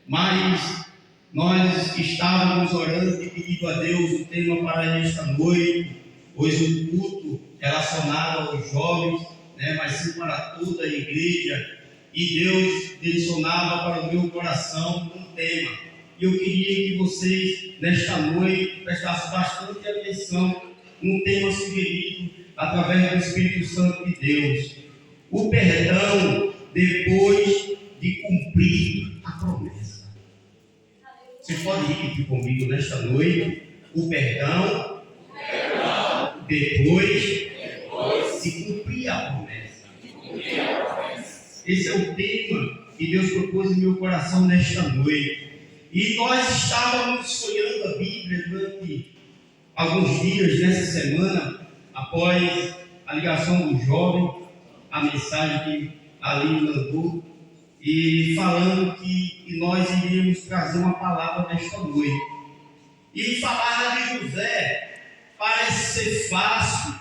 mas nós estávamos orando e pedindo a Deus o tema para esta noite, hoje um culto relacionado aos jovens, mas sim para toda a igreja, e Deus direcionava para o meu coração um tema, e eu queria que vocês nesta noite prestassem bastante atenção no tema sugerido através do Espírito Santo de Deus: o perdão depois de cumprir a promessa. Você pode repetir comigo nesta noite: o perdão depois de cumprir a promessa. Esse é o tema que Deus propôs em meu coração nesta noite. E nós estávamos sonhando a Bíblia durante alguns dias nessa semana, após a ligação do jovem, a mensagem que ali mandou, e falando que nós iríamos trazer uma palavra nesta noite. E falar de José parece ser fácil,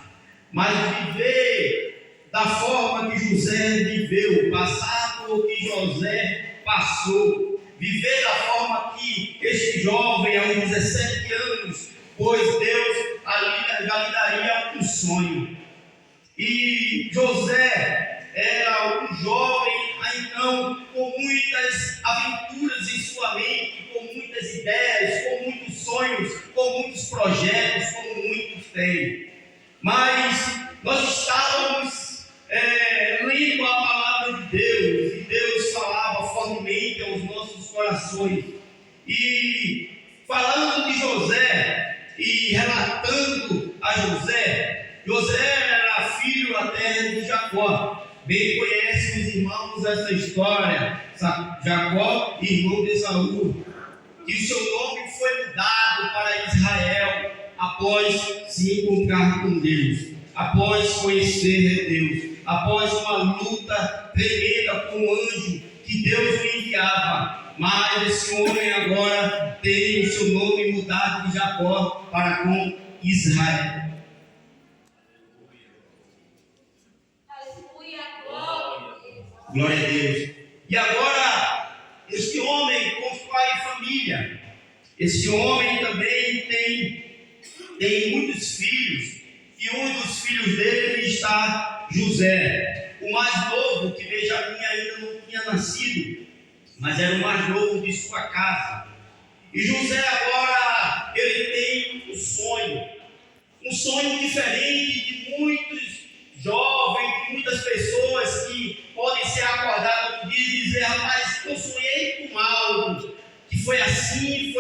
mas viver da forma que José viveu, passar por que José passou, viver da forma que este jovem, aos 17 anos, pois Deus ali já lhe daria um sonho. E José era um jovem, então, com muitas aventuras em sua mente, com muitas ideias, com muitos sonhos, com muitos projetos, como muitos têm. Mas nós estávamos lendo a palavra de Deus, e Deus falava fortemente aos nossos corações. E falando de José e relatando a José era filho até de Jacó. Bem conhecem os irmãos essa história. Jacó, irmão de Esaú, que o seu nome foi mudado para Israel após se encontrar com Deus, após conhecer Deus, após uma luta tremenda com o anjo que Deus lhe enviava. Mas esse homem agora tem o seu nome mudado de Jacó para com Israel. Glória a Deus. E agora, este homem constrói família. Este homem também tem muitos filhos. E um dos filhos dele está José, o mais novo, que Benjamim ainda não tinha nascido, mas era o mais novo de sua casa. E José agora, ele tem um sonho diferente de muitos jovens, de muitas pessoas que podem ser acordadas um dia e dizer: rapaz, eu sonhei com algo que foi assim,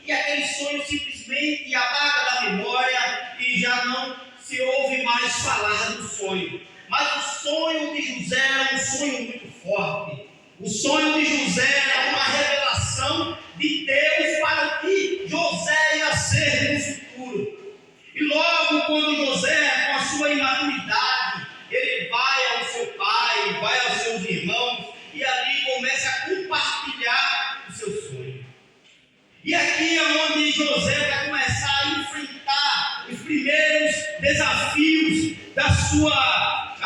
e aquele sonho simplesmente apaga da memória e já não se ouve mais falar do sonho. Mas o sonho de José era um sonho muito forte. O sonho de José era uma revelação de Deus para o que José ia ser no futuro. E logo quando José, com a sua imaturidade, ele vai ao seu pai, vai aos seus irmãos, e ali começa a compartilhar o seu sonho. E aqui é onde José vai começar a enfrentar os primeiros desafios da sua,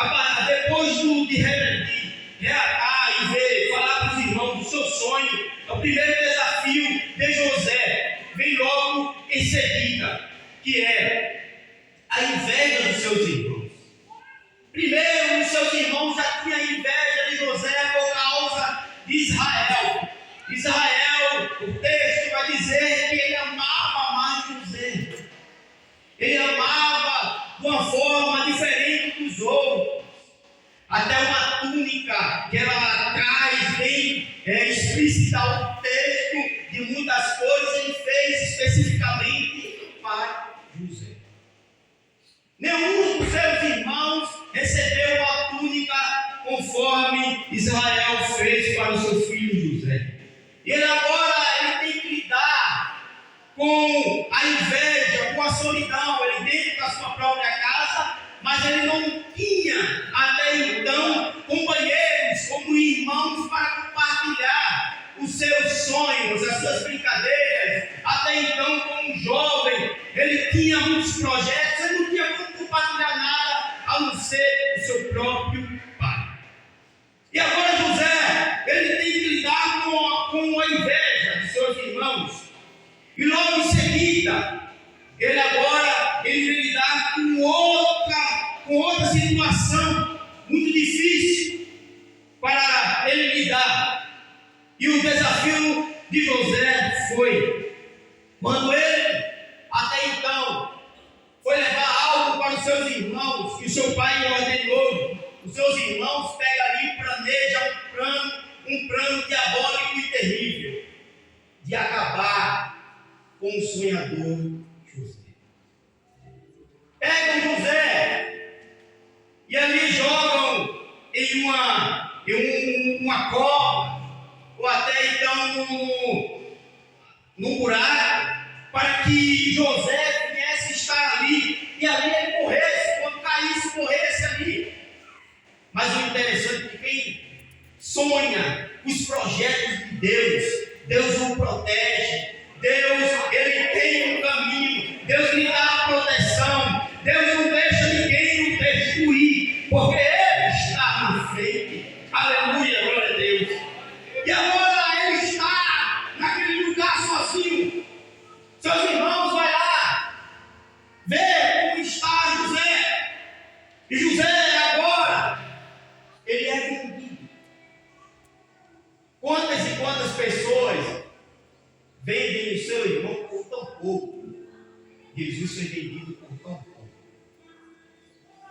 depois de relatar e ver, falar para os irmãos do seu sonho. O primeiro desafio de José vem logo em seguida, que é a inveja dos seus irmãos. Primeiro, os seus irmãos já tinham inveja de José por causa de Israel. Israel, o texto vai dizer que ele amava mais José. Ele amava de uma forma diferente dos outros. Até uma túnica que ela traz bem explícita ao texto de muitas coisas, ele fez especificamente para José. Nenhum dos seus irmãos recebeu a túnica conforme Israel fez para o seu filho José. E ele agora tem que lidar com a inveja, com a solidão. Ele dentro da sua própria casa, mas ele não tinha até então companheiros como irmãos para compartilhar os seus sonhos, as suas brincadeiras. Até então, como jovem, ele tinha muitos projetos, ele não tinha como compartilhar nada a não ser o seu próprio pai. E agora José, ele tem que lidar com E logo em seguida, ele vem lidar com outra situação muito difícil para ele lidar. E o desafio de José foi, quando ele, até então, foi levar algo para os seus irmãos, que o seu pai lhe ordenou. Os seus irmãos pegam ali e planejam um plano diabólico e terrível, de acabar com o sonhador José. Pegam José e ali jogam em uma cova, ou até então num buraco, para que José viesse estar ali, e ali ele morresse, quando caísse, morresse ali. Mas o interessante é que quem sonha os projetos de Deus o protege. Deus, ele tem um caminho. Deus lhe dá a proteção. Deus não deixa ninguém o destruir, porque ele está na frente. Aleluia, glória a Deus. E agora ele está naquele lugar sozinho. Seus irmãos vão lá ver como está José. E José agora, ele é vendido. Quantas e quantas pessoas vendem o seu irmão por tão pouco? Jesus foi vendido por tão pouco.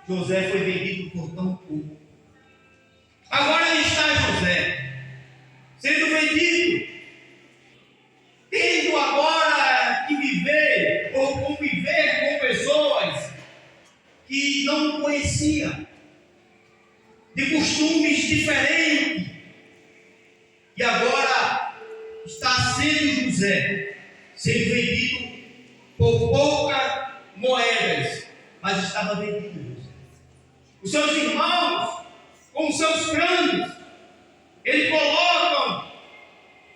José foi vendido por tão pouco. Agora aí está José, sendo vendido, tendo agora que viver ou conviver com pessoas que não conhecia, de costumes diferentes, e agora está sendo José, sendo vendido por poucas moedas, mas estava vendido. Os seus irmãos, com os seus planos, eles colocam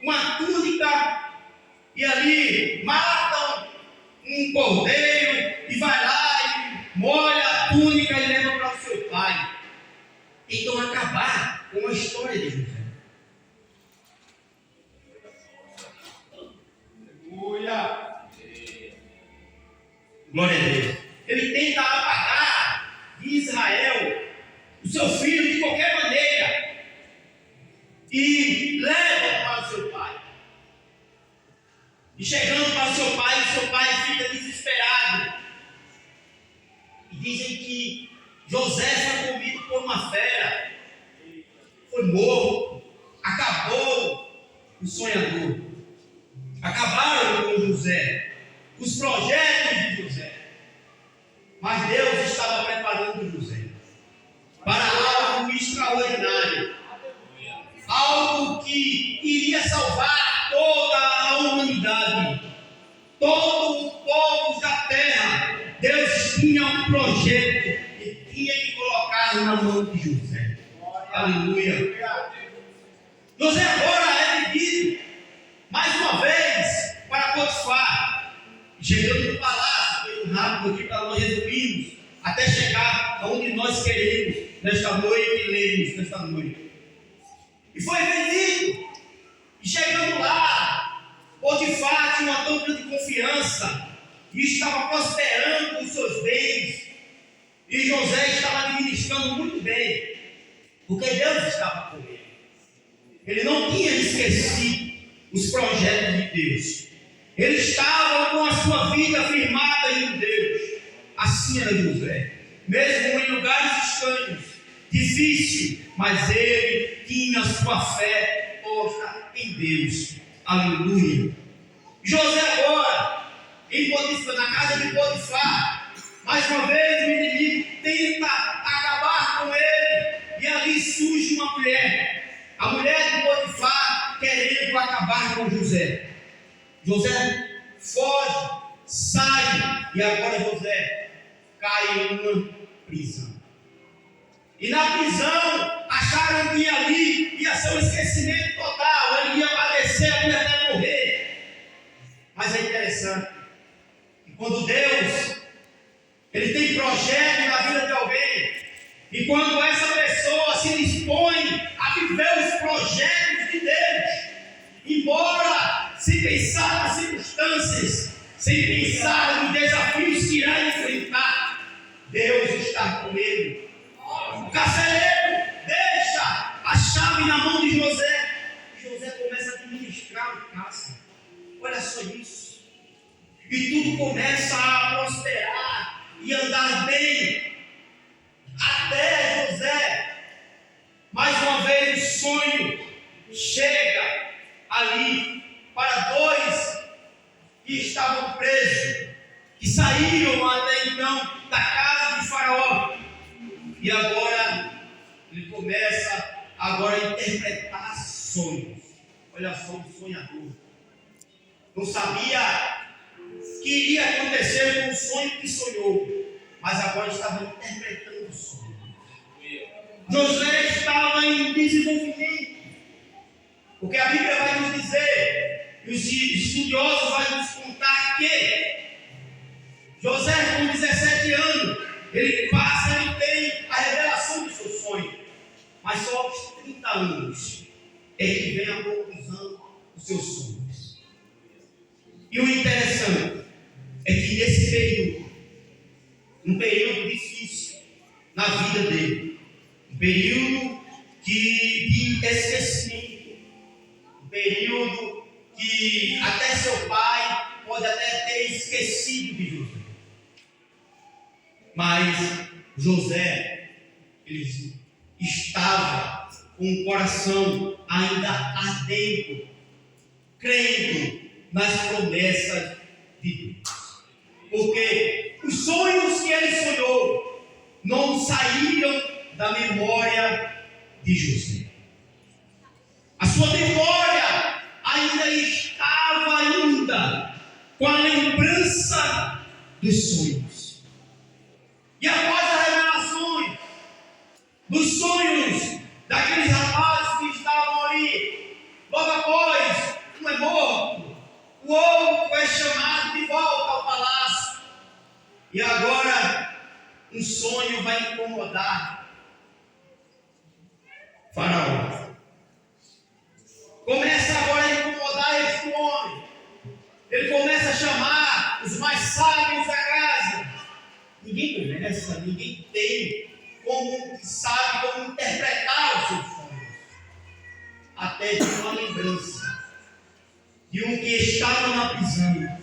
uma túnica e ali matam um cordeiro e vai lá e molha a túnica e leva para o seu pai. Então acabar com a história de José. Aleluia! Glória a Deus. Ele tenta apagar de Israel o seu filho de qualquer maneira e leva para o seu pai. E chegando para o seu pai fica desesperado. E dizem que José foi comido por uma fera, foi morto, acabou o sonhador, acabaram com José, os projetos de José. Mas Deus estava preparando José para algo extraordinário, algo que iria salvar toda a humanidade, todo o povo da terra. Deus tinha um projeto e tinha que colocar na mão de José. Aleluia. José agora é vendido mais uma vez para Potifar, chegando no palácio, pelo rápido aqui para nós resumirmos, até chegar aonde nós queremos nesta noite e lemos nesta noite. E foi vendido, e chegando lá, Potifar tinha uma tão grande confiança, e estava prosperando os seus bens, e José estava administrando muito bem, porque Deus estava com ele. Ele não tinha esquecido os projetos de Deus. Ele estava com a sua vida firmada em Deus. Assim era José, mesmo em lugares estranhos, difícil, mas ele tinha a sua fé posta em Deus. Aleluia. José agora, na casa de Potifar, mais uma vez o inimigo tenta acabar com ele, e ali surge uma mulher, a mulher de Potifar, querendo acabar com José. José foge, sai, e agora José cai em uma prisão. E na prisão acharam que ali ia ser um esquecimento total, ele ia padecer, ele ia até morrer. Mas é interessante que quando Deus ele tem projeto na vida de alguém, e quando essa pessoa se dispõe a viver os projetos de Deus, embora se pensar na circunstância, circunstâncias, sem pensar nos desafios que irá enfrentar, Deus está com ele. O carcereiro deixa a chave na mão de José. José começa a administrar o cárcere. Olha só isso. E tudo começa a prosperar e andar bem. Até José, mais uma vez, o sonho chega ali para dois que estavam presos, que saíram até então da casa de Faraó. E agora ele começa agora a interpretar sonhos. Olha só, um sonhador. Não sabia o que iria acontecer com o sonho que sonhou, mas agora estava interpretando o sonho. José estava em desenvolvimento, porque a Bíblia vai nos dizer, e os estudiosos vão nos contar que José, com 17 anos, ele tem a revelação do seu sonho, mas só aos 30 anos é que vem a conclusão dos seus sonhos. E o interessante é que nesse período, um período difícil na vida dele, um período de esquecimento, um período que até seu pai pode até ter esquecido de José. Mas José, ele estava com o coração ainda ardendo, crendo nas promessas de Deus. Porque os sonhos que ele sonhou não saíram da memória de José. A sua memória ainda estava com a lembrança dos sonhos. E após as revelações dos sonhos daqueles rapazes que estavam ali, logo após, um é morto, o outro é chamado de volta ao palácio. E agora um sonho vai incomodar Faraó. Começa agora a incomodar este homem. Ele começa a chamar os mais sábios da casa. Ninguém começa, ninguém tem como sabe como interpretar os seus sonhos. Até de uma lembrança de um que estava na prisão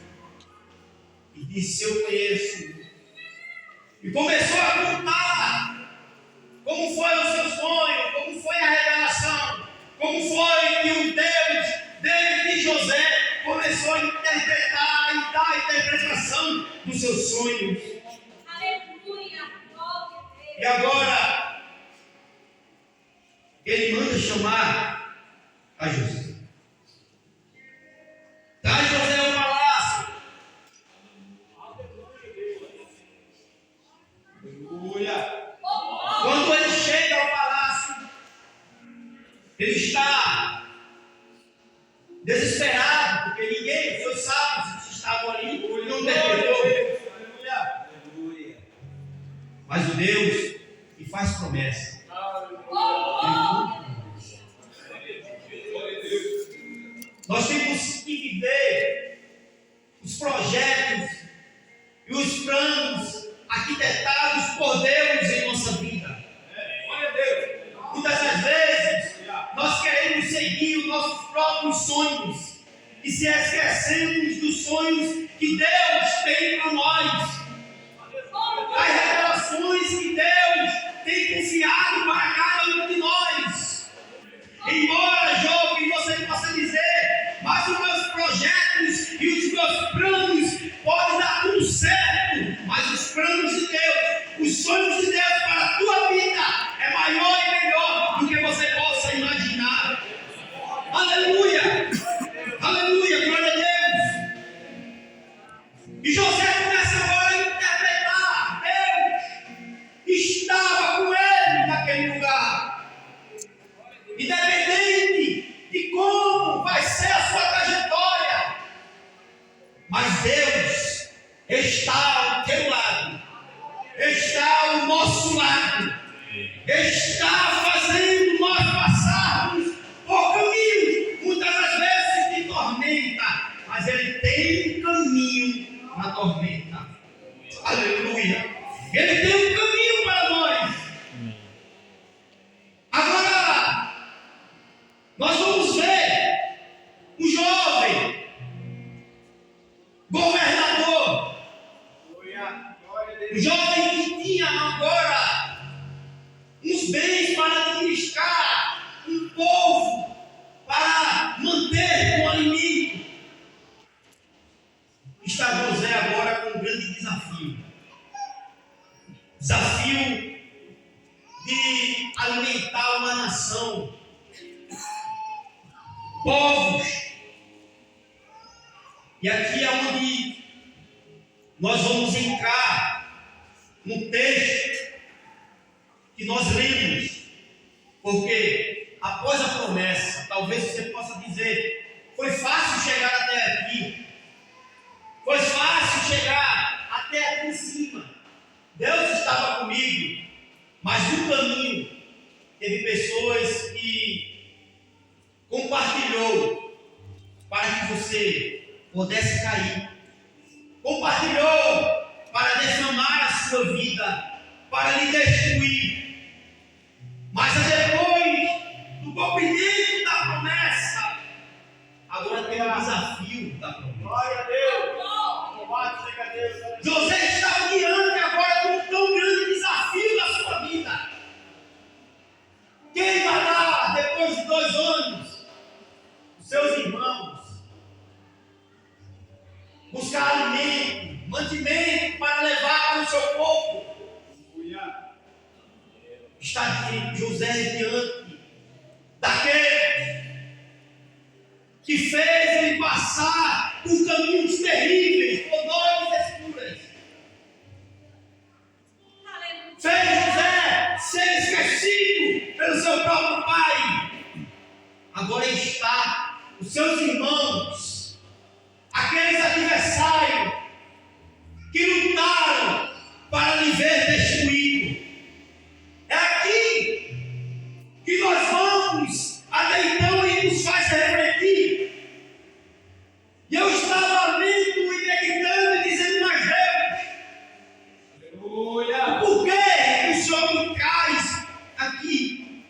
e disse: eu conheço. E começou a contar como foi o seu sonho, como foi a revelação, como foi que o Deus de José começou a interpretar e dar a interpretação dos seus sonhos. Aleluia! E agora ele manda chamar a José. Traz José ao palácio. Aleluia! Quando ele chega ao palácio, ele está desesperado, porque ninguém, Deus sabe se estavam ali, ele não interpretou. Aleluia! Mas o Deus que faz promessa. Nós temos que viver os projetos e os planos arquitetados por Deus em nossa vida. Muitas das vezes nós queremos seguir os nossos próprios sonhos e se esquecemos dos sonhos que Deus tem para nós. As revelações que Deus tem confiado para cada um de nós. Embora, jovem, você possa dizer: mas os meus projetos e os meus planos podem dar tudo certo, mas os planos de Deus, os sonhos de Deus para a tua vida é maior e melhor do que você possa imaginar. Aleluia! Aleluia! Glória a Deus! E José começa agora a interpretar. Deus estava com ele naquele lugar. Independente na tormenta. Aleluia. Ele tem um caminho para nós. Agora, nós vamos ver um jovem governador, um jovem que tinha agora uns bens para administrar, um povo para manter o alimento. Está José agora com um grande desafio. Desafio de alimentar uma nação, povos. E aqui é onde nós vamos entrar no texto que nós lemos, porque após a promessa, talvez você possa dizer: foi fácil chegar até aqui, foi fácil chegar até aqui em cima, Deus estava comigo, mas no caminho teve pessoas que compartilhou para que você pudesse cair, compartilhou para defamar a sua vida, para lhe destruir. Mas depois do cumprimento da promessa, agora tem o desafio da promessa. Glória a Deus. Louvado seja Deus. José está diante agora de um tão grande desafio da sua vida. Quem vai lá, depois de 2 anos, os seus irmãos, buscar alimento, mantimento para levar para o seu povo? Está José diante daqueles que fez ele passar por caminhos terríveis, por dores escuras. Fez José ser esquecido pelo seu próprio pai. Agora está os seus irmãos, aqueles adversários que lutaram para lhe ver destruído. É aqui que nós vamos até então e nos faz refletir. E eu estava lendo e meditando e dizendo: mas Deus, Aleluia. por que o Senhor me traz aqui?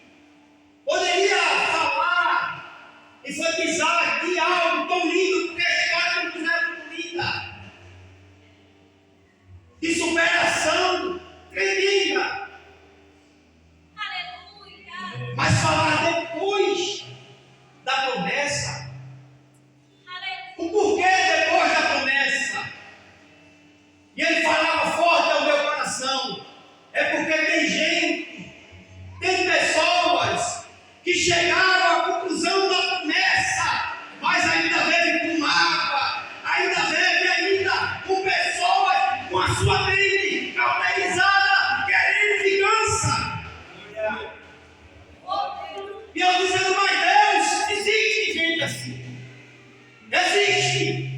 Poderia falar, enfatizar aqui algo tão lindo, porque a história não é muito linda, de superação tremenda. Mas falar depois da promessa. O porquê depois da promessa? E ele falava forte ao meu coração. É porque tem gente, tem pessoas que chegaram à conclusão da promessa, mas ainda vivem com mágoa, ainda vivem com pessoas com a sua mente cauterizada, querendo vingança. E eu dizendo: mas Deus, existe gente assim. Existe.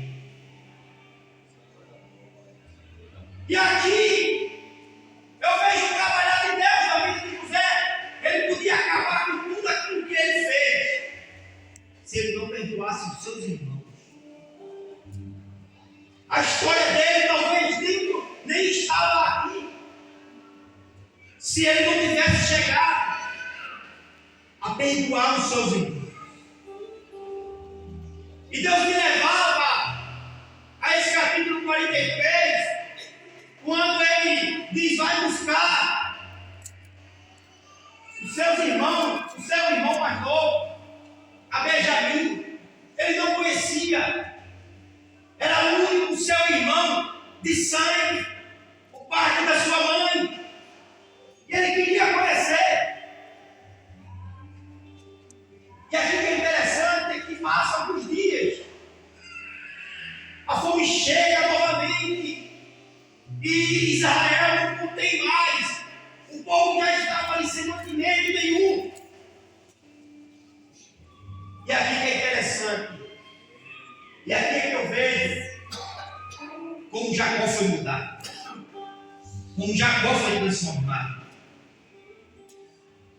E aqui eu vejo o trabalhar de Deus na vida de José. Ele podia acabar com tudo aquilo que ele fez, se ele não perdoasse os seus irmãos. A história dele talvez nem estava aqui, se ele não tivesse chegado a perdoar os seus irmãos. E Deus me levava a esse capítulo 43, quando ele diz: vai buscar os seus irmãos, o seu irmão mais novo, a Benjamim. Ele não conhecia, era o único seu irmão de sangue, o pai da sua mãe, e ele queria conhecer. E aqui que é interessante é que passa alguns dias, a fome chega novamente, e Israel não tem mais, o povo já estava ali sem mantimento nenhum. E aqui que é interessante, e aqui que eu vejo como Jacó foi mudado, como Jacó foi transformado.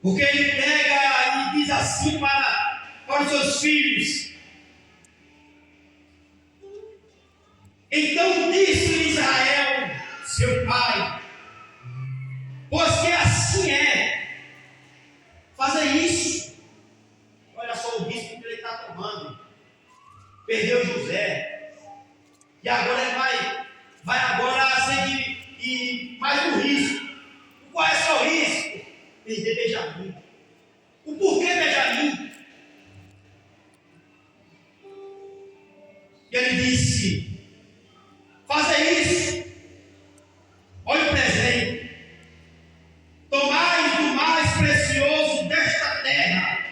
Porque ele pega e diz assim para os seus filhos: então disse perdeu José, e agora ele vai agora seguir mais um risco. Qual é só o risco? Perder Benjamim. O porquê Benjamim? E ele disse: faça isso, olha o presente, tomai do mais precioso desta terra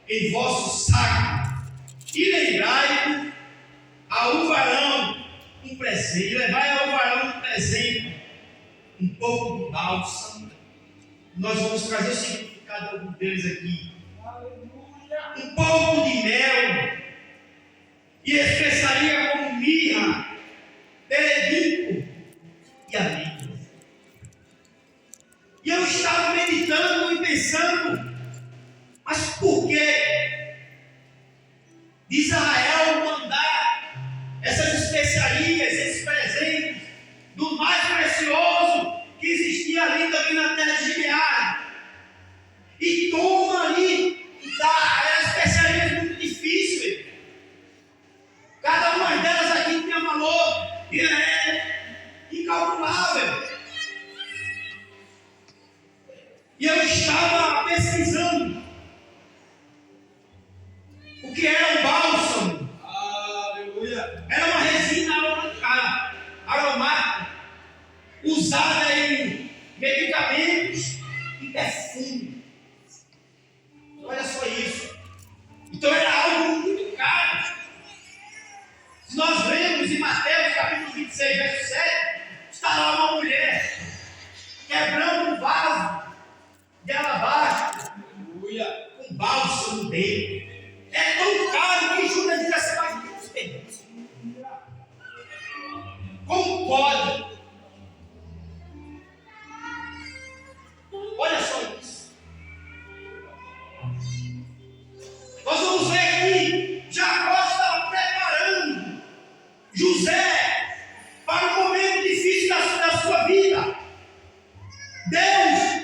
em vosso saco, e lembrai-vos ao varão um presente, e levai ao varão um presente, um pouco de bálsamo. Nós vamos trazer o significado de alguns deles aqui. Um pouco de mel, e especiaria como mirra, terebinto e amido. E eu estava meditando e pensando, mas por que Israel mandar essas especiarias, esses presentes, do mais precioso que existia ali também na terra de Gileade, e toma ali, eram especiarias muito difíceis, cada uma delas aqui tinha valor, e é incalculável. E eu estava pesquisando o que era o bálsamo. Aleluia. Era uma resina aromática usada em medicamentos e perfume. Olha só isso. Então era algo muito caro. Se nós vemos em Mateus capítulo 26, verso 7, está lá uma mulher quebrando um vaso de alabastro, com bálsamo dele. É tão caro que Judas diz assim: mas que desperdício. Como pode? Olha só isso. Nós vamos ver aqui, Jacó estava preparando José para um momento difícil da sua vida. Deus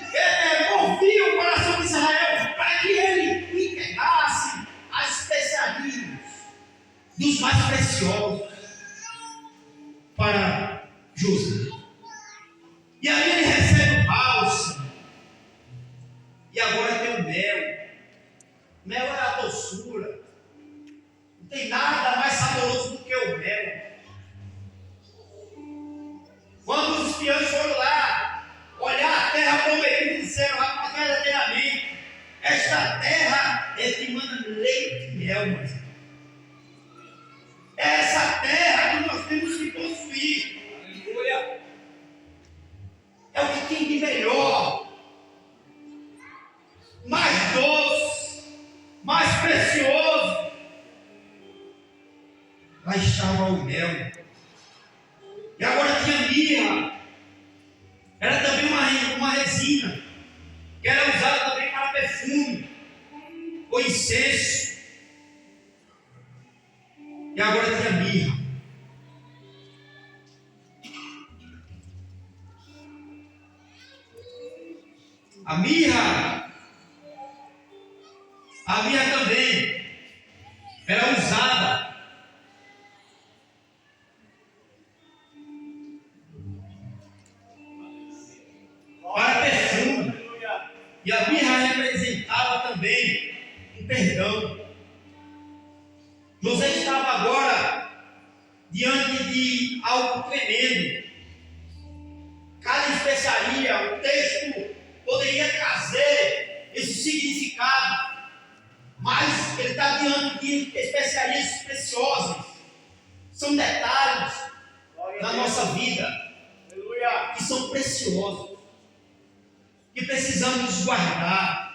movia o coração de Israel para que ele entregasse as especiarias dos mais preciosos para José. E aí ele recebe o bálsamo, e agora tem o mel. Mel é a doçura. Não tem nada mais saboroso do que o mel. Quando os espiões foram lá olhar a terra prometida, disseram lá verdadeiramente: esta terra é que manda leite e mel, mas é essa terra que nós temos que possuir. Aleluia. É o que tem de melhor, mais doce, mais precioso. Lá estava o mel. E agora tinha mirra. Era também uma resina, que era usada também para perfume, ou incenso. E agora tinha mirra. A mirra também era usada para perfume, e a mirra representava também um perdão. José estava agora diante de algo tremendo. Cada especiaria, o texto poderia trazer esse significado, mas ele está diante de especiarias preciosas. São detalhes da nossa vida que são preciosos, que precisamos guardar.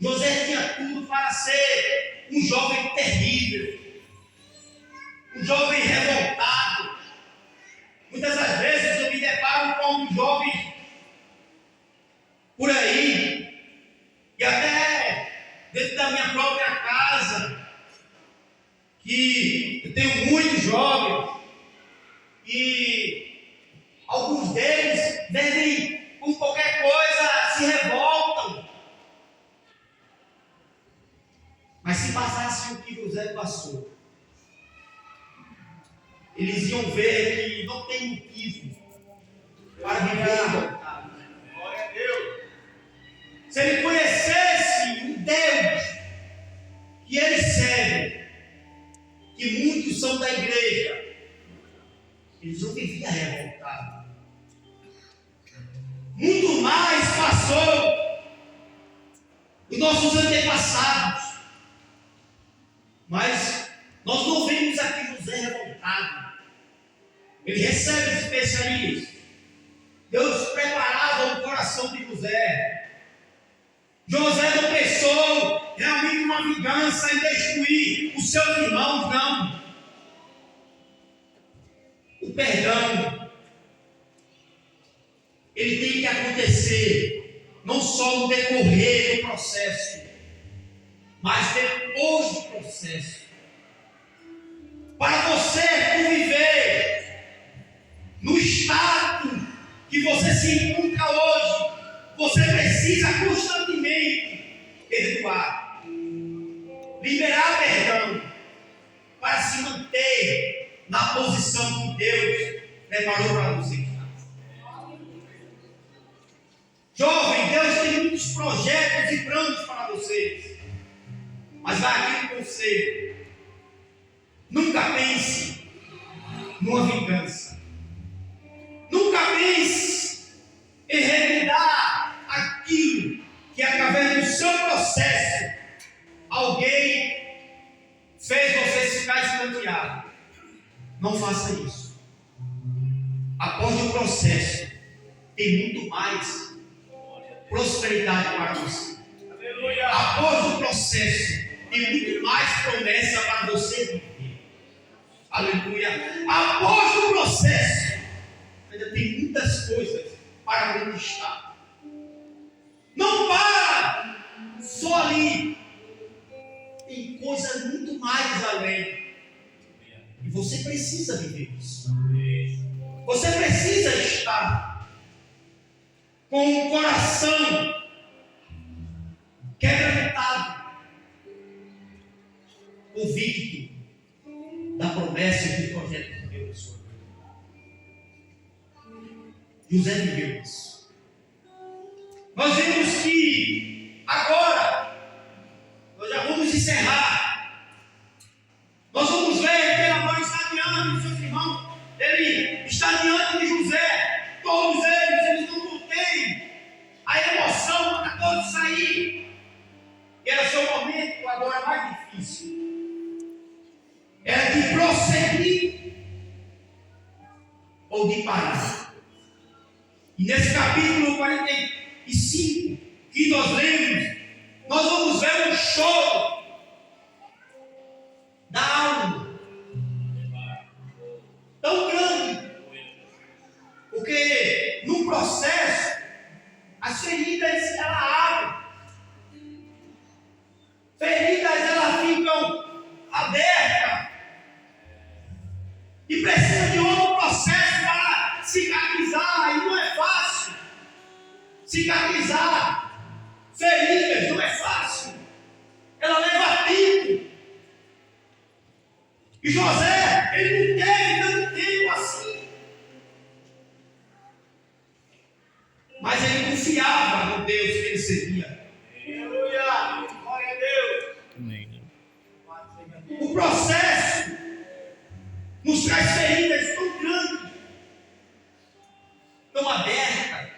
José tinha tudo para ser um jovem terrível, um jovem revoltado. Muitas das vezes eu me deparo com um jovem por aí, e até dentro da minha própria casa, que eu tenho muitos jovens, e alguns deles devem, com qualquer coisa, se revoltam. Mas Mas se passasse o que José passou, eles iam ver que não tem motivo para viver revoltado. Glória a Deus. Se ele conhecesse o Deus que ele serve, que muitos são da igreja, eles não viviam revoltados. Muito mais passou os nossos antepassados. Mas nós não vemos aqui José revoltado. Ele recebe as especiarias. Deus preparava o coração de José. José não pensou realmente uma vingança em destruir os seus irmãos, não. O perdão, ele tem que acontecer não só no decorrer do processo, mas depois do processo. Para você conviver no estado que você se encontra hoje, você precisa constantemente perdoar, liberar perdão, para se manter na posição que Deus preparou para você. Jovem, Deus tem muitos projetos e planos para vocês. Mas vai aqui um conselho: nunca pense numa vingança. Nunca pense em revidar aquilo que através do seu processo alguém fez você ficar escanteado. Não faça isso. Após o processo, tem muito mais prosperidade para você. Aleluia. Após o processo, tem muito mais promessa para você viver. Aleluia. Após o processo, ainda tem muitas coisas para conquistar. Não para só ali. Tem coisa muito mais além. E você precisa viver isso. Você precisa estar com o coração quebrantado, convicto da promessa e do projeto de Deus na sua vida. José viveu isso. Nós vemos que agora nós já vamos encerrar. Nós vamos ver que Abraão está diante dos seus irmãos. Ele está diante de José. Todos eles não contêm a emoção para todos sair. E era seu momento agora mais difícil. Era de prosseguir ou de parar. E nesse capítulo 45 que nós lemos, nós vamos ver um choro da alma tão grande, porque no processo as feridas elas abrem, feridas elas ficam abertas e precisa de outro processo para cicatrizar, e não é fácil cicatrizar feridas, não é fácil, ela leva tempo. E José, ele não teve tanto tempo assim, mas ele confiava no Deus que ele servia. Aleluia. Glória a Deus. O processo nos traz feridas tão grandes, tão abertas,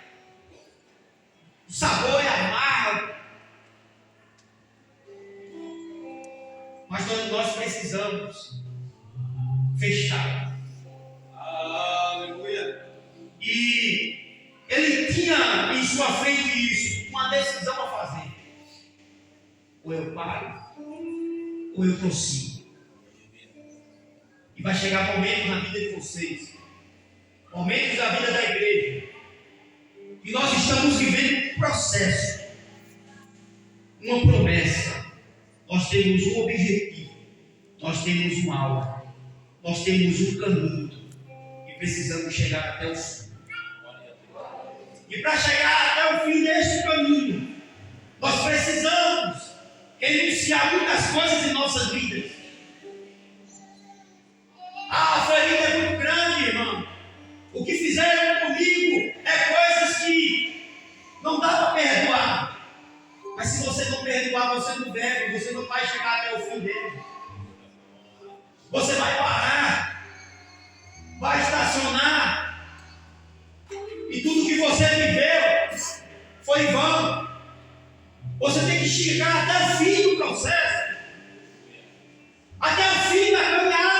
o sabor é amargo, mas nós precisamos fechar. Aleluia. E ele tinha em sua frente isso, uma decisão a fazer: ou eu paro, ou eu prossigo. E vai chegar momentos na vida de vocês, momentos da vida da igreja, que nós estamos vivendo um processo, uma promessa. Nós temos um objetivo, nós temos um alvo, nós temos um caminho e precisamos chegar até o fim. E para chegar até o fim deste caminho, nós precisamos renunciar muitas coisas em nossas vidas. A ferida é muito grande, irmão. O que fizeram comigo é coisas que não dá para perdoar. Mas se você não perdoar, você não deve, você não vai chegar até o fim dele. Você vai parar, vai estacionar, e tudo que você viveu foi em vão. Você tem que chegar até o fim do processo, até o fim da caminhada.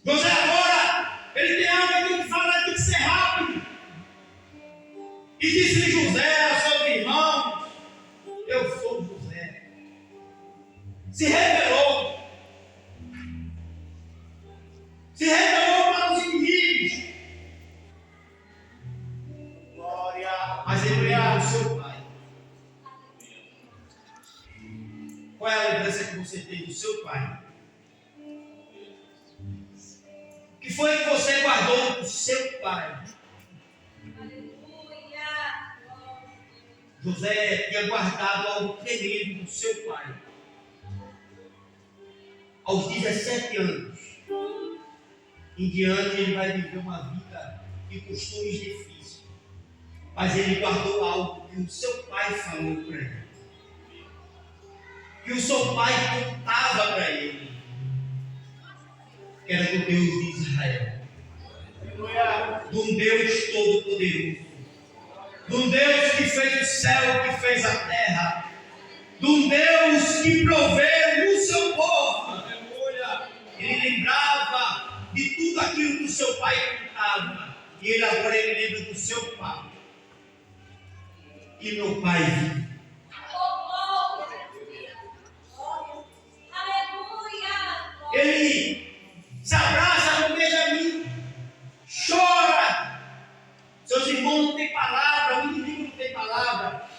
José agora, ele tem algo que tem que falar, tem que ser rápido. E disse-lhe José a seus irmãos: eu sou José. Se revelou para os inimigos. Glória. Mas ele lembrou do seu pai. Qual é a lembrança que você tem do seu pai? O que foi que você guardou do seu pai? Aleluia. José tinha guardado algo tremendo do seu pai. Aos 17 anos em diante, ele vai viver uma vida de costumes difíceis. Mas ele guardou algo que o seu pai falou para ele. Que o seu pai contava para ele. Que era do Deus de Israel. De um Deus todo-poderoso. De um Deus que fez o céu, que fez a terra. De um Deus que proveu o seu povo. Ele lembrava de tudo aquilo que o seu pai contava. E ele lembra do seu pai. E meu pai vive. Ele se abraça com Benjamim, chora. Seus irmãos não têm palavra, o inimigo não tem palavra.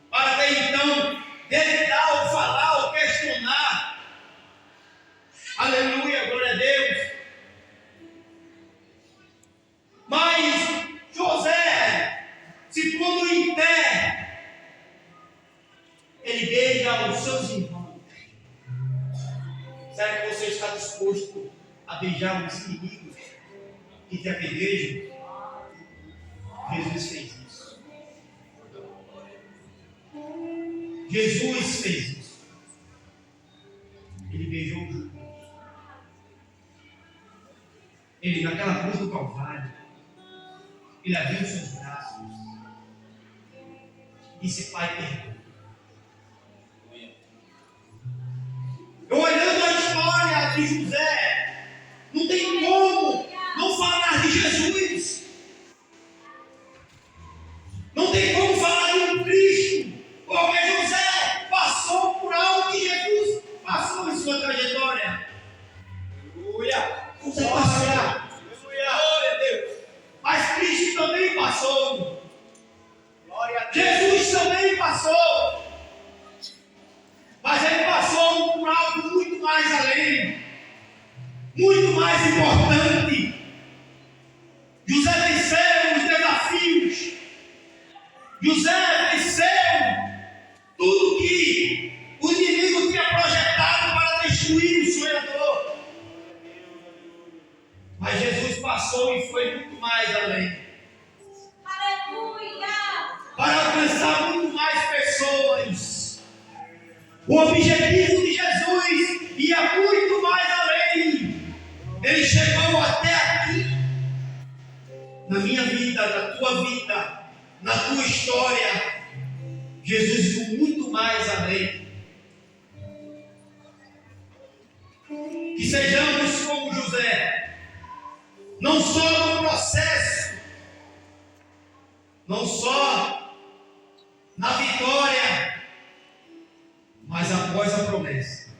Para até então revidar ou falar ou questionar. Aleluia, glória a Deus. Mas José, se pondo em pé, ele beija os seus irmãos. Será que você está disposto a beijar os inimigos que te apedrejam? Jesus fez isso. Jesus fez isso. Ele beijou os judeus. Ele, naquela cruz do Calvário, ele abriu os seus braços. Disse: Pai, perdoa. Eu olhando a história de José, não tem como não falar de Jesus. Não tem como falar de um Cristo, porque José passou por algo que Jesus passou em sua trajetória. Aleluia. José passou. Aleluia. Glória a Deus. Mas Cristo também passou. Glória a Deus. Jesus também passou. Mas ele passou por algo muito mais além, muito mais importante. José venceu os desafios. José venceu tudo que o inimigo tinha projetado para destruir o sonhador. Mas Jesus passou e foi muito mais além. Aleluia. Para alcançar muito mais pessoas. O objetivo de Jesus ia muito mais além. Ele chegou até aqui. Na minha vida, na tua vida, na tua história, Jesus foi muito mais além. Que sejamos como José, não só no processo, não só na vitória, mas após a promessa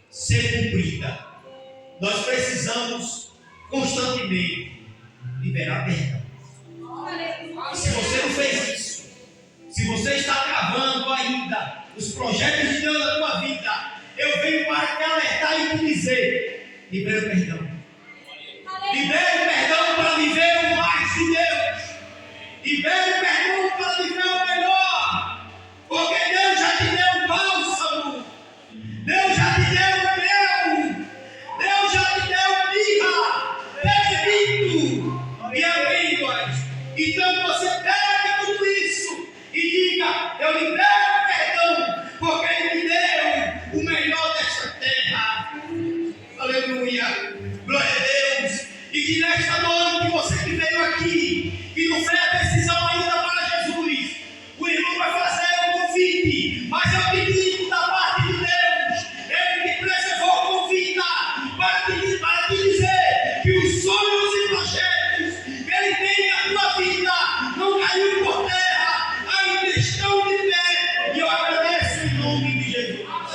ser cumprida, nós precisamos constantemente liberar perdão. E se você não fez isso, se você está travando ainda os projetos de Deus na tua vida, eu venho para te alertar e te dizer: libere o perdão. Libere o perdão para viver o mais de Deus. Libere o perdão para viver o melhor, porque Deus já te deu bálsamo, Deus já te deu mel, Deus já te deu mirra, perfeito e amêndoas. Então você pega tudo isso e diga: eu lhe dou perdão, porque Ele me deu o melhor desta terra. Aleluia, glória a Deus. E que nesta noite você que veio aqui, que não fez a decisão ainda para Jesus, o irmão vai fazer um convite, mas é um pedido da parte de Deus. Ele te preservou com vida para te dizer que os sonhos e projetos que Ele tem na tua vida não caiu por terra, ainda estão de pé. E eu agradeço em nome de Jesus.